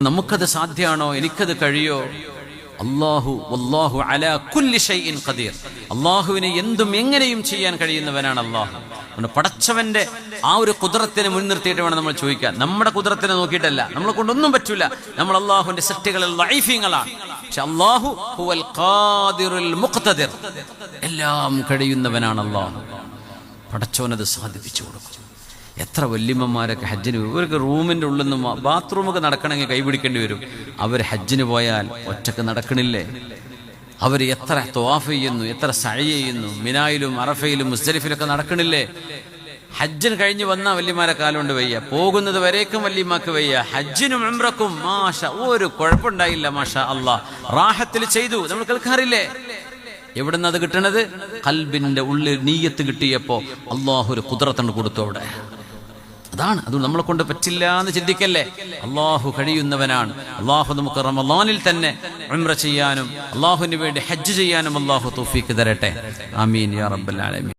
നമുക്കത് സാധ്യമാണോ? എനിക്കത് കഴിയോ? വല്ലാഹു അലാ കുല്ലി ഷൈഇൻ ഖദീർ. അള്ളാഹുവിന് എന്തും എങ്ങനെയും ചെയ്യാൻ കഴിയുന്നവനാണ് അള്ളാഹു. പടച്ചവന്റെ ആ ഒരു കുദ്റത്തിനെ മുൻനിർത്തിയിട്ട് വേണം നമ്മൾ ചോദിക്കാൻ. നമ്മുടെ കുദ്റത്തിനെ നോക്കിയിട്ടല്ല. നമ്മളെ കൊണ്ടൊന്നും പറ്റൂല. നമ്മൾ അള്ളാഹുവിന്റെ സൃഷ്ടികളിൽ ദഈഫീങ്ങളാണ്. പക്ഷെ അള്ളാഹു ഹുവൽ ഖാദിറുൽ മുഖ്തദിർ, എല്ലാം കഴിയുന്നവനാണ് അള്ളാഹു. പടച്ചവനത് സാധിപ്പിച്ചു കൊടുക്കും. എത്ര വല്യമ്മമാരൊക്കെ ഹജ്ജിന്, ഇവർക്ക് റൂമിൻ്റെ ഉള്ളിൽ നിന്ന് ബാത്റൂമൊക്കെ നടക്കണമെങ്കിൽ കൈപിടിക്കേണ്ടി വരും. അവർ ഹജ്ജിന് പോയാൽ ഒറ്റക്ക് നടക്കണില്ലേ? അവർ എത്ര തവാഫ് ചെയ്യുന്നു, എത്ര സഅയ് ചെയ്യുന്നു. മിനായിലും അറഫയിലും മുസ്ദലിഫിലൊക്കെ നടക്കണില്ലേ? ഹജ്ജിന് കഴിഞ്ഞ് വന്ന വല്യമാരെ കാലുകൊണ്ട് വയ്യ, പോകുന്നത് വരേക്കും വല്യമാക്ക് വയ്യ. ഹജ്ജിനും ഉംറക്കും ഒരു കുഴപ്പമുണ്ടായില്ല, മാഷാ അല്ലാഹ്, റാഹത്തിൽ ചെയ്തു. നമ്മൾ കേൾക്കാറില്ലേ? എവിടുന്ന് അത് കിട്ടണത്? ഖൽബിന്റെ ഉള്ളിൽ നീയത്ത് കിട്ടിയപ്പോ അള്ളാഹു ഒരു ഖുദ്റത്ത് കൊടുത്തു അവിടെ. അതാണ്. അത് നമ്മളെ കൊണ്ട് പറ്റില്ല എന്ന് ചിന്തിക്കല്ലേ. അള്ളാഹു കഴിയുന്നവനാണ്. അള്ളാഹു നമുക്ക് റമളാനിൽ തന്നെ ഉംറ ചെയ്യാനും അള്ളാഹുവിന് വേണ്ടി ഹജ്ജ് ചെയ്യാനും അള്ളാഹു തൗഫീഖ് തരട്ടെ. ആമീൻ യാ റബ്ബൽ ആലമീൻ.